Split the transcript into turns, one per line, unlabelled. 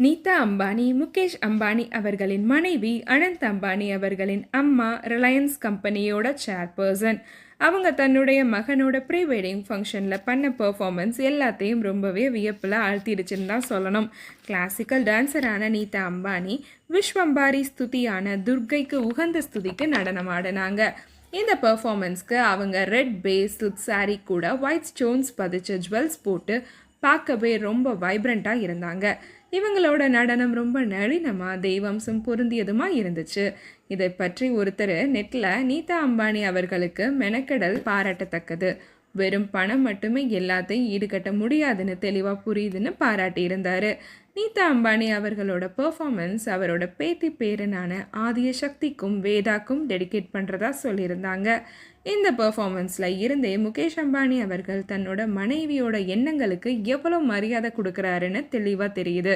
நீதா அம்பானி முகேஷ் அம்பானி அவர்களின் மனைவி, அனந்த் அம்பானி அவர்களின் அம்மா, ரிலையன்ஸ் கம்பெனியோட சேர்பர்சன். அவங்க தன்னுடைய மகனோட ப்ரீ வெட்டிங் ஃபங்க்ஷனில் பண்ண பெர்ஃபார்மன்ஸ் எல்லாத்தையும் ரொம்பவே வியப்பில் ஆழ்த்திடுச்சுன்னு தான் சொல்லணும். கிளாசிக்கல் டான்ஸரான நீதா அம்பானி விஸ்வம்பாரி ஸ்துதியான துர்கைக்கு உகந்த ஸ்துதிக்கு நடனம் ஆடினாங்க. இந்த பெர்ஃபார்மன்ஸ்க்கு அவங்க ரெட் பேஸ் சில்க் சாரீ கூட ஒயிட் ஸ்டோன்ஸ் பதிச்ச ஜுவல்ஸ் போட்டு பார்க்கவே ரொம்ப வைப்ரண்ட்டாக இருந்தாங்க. இவங்களோட நடனம் ரொம்ப நளினமாக தெய்வம்சம் பொருந்தியதுமாக இருந்துச்சு. இதை பற்றி ஒருத்தர் நெட்டில் நீதா அம்பானி அவர்களுக்கு மெனக்கெடல் பாராட்டத்தக்கது, வெறும் பணம் மட்டுமே எல்லாத்தையும் ஈடுகட்ட முடியாதுன்னு தெளிவாக புரியுதுன்னு பாராட்டியிருந்தார். நீதா அம்பானி அவர்களோட பெர்ஃபார்மன்ஸ் அவரோட பேத்தி பேரனான ஆதிய சக்திக்கும் வேதாக்கும் டெடிகேட் பண்ணுறதா சொல்லியிருந்தாங்க. இந்த பெர்ஃபார்மன்ஸில் இருந்தே முகேஷ் அம்பானி அவர்கள் தன்னோட மனைவியோட எண்ணங்களுக்கு எவ்வளோ மரியாதை கொடுக்குறாருன்னு தெளிவாக தெரியுது.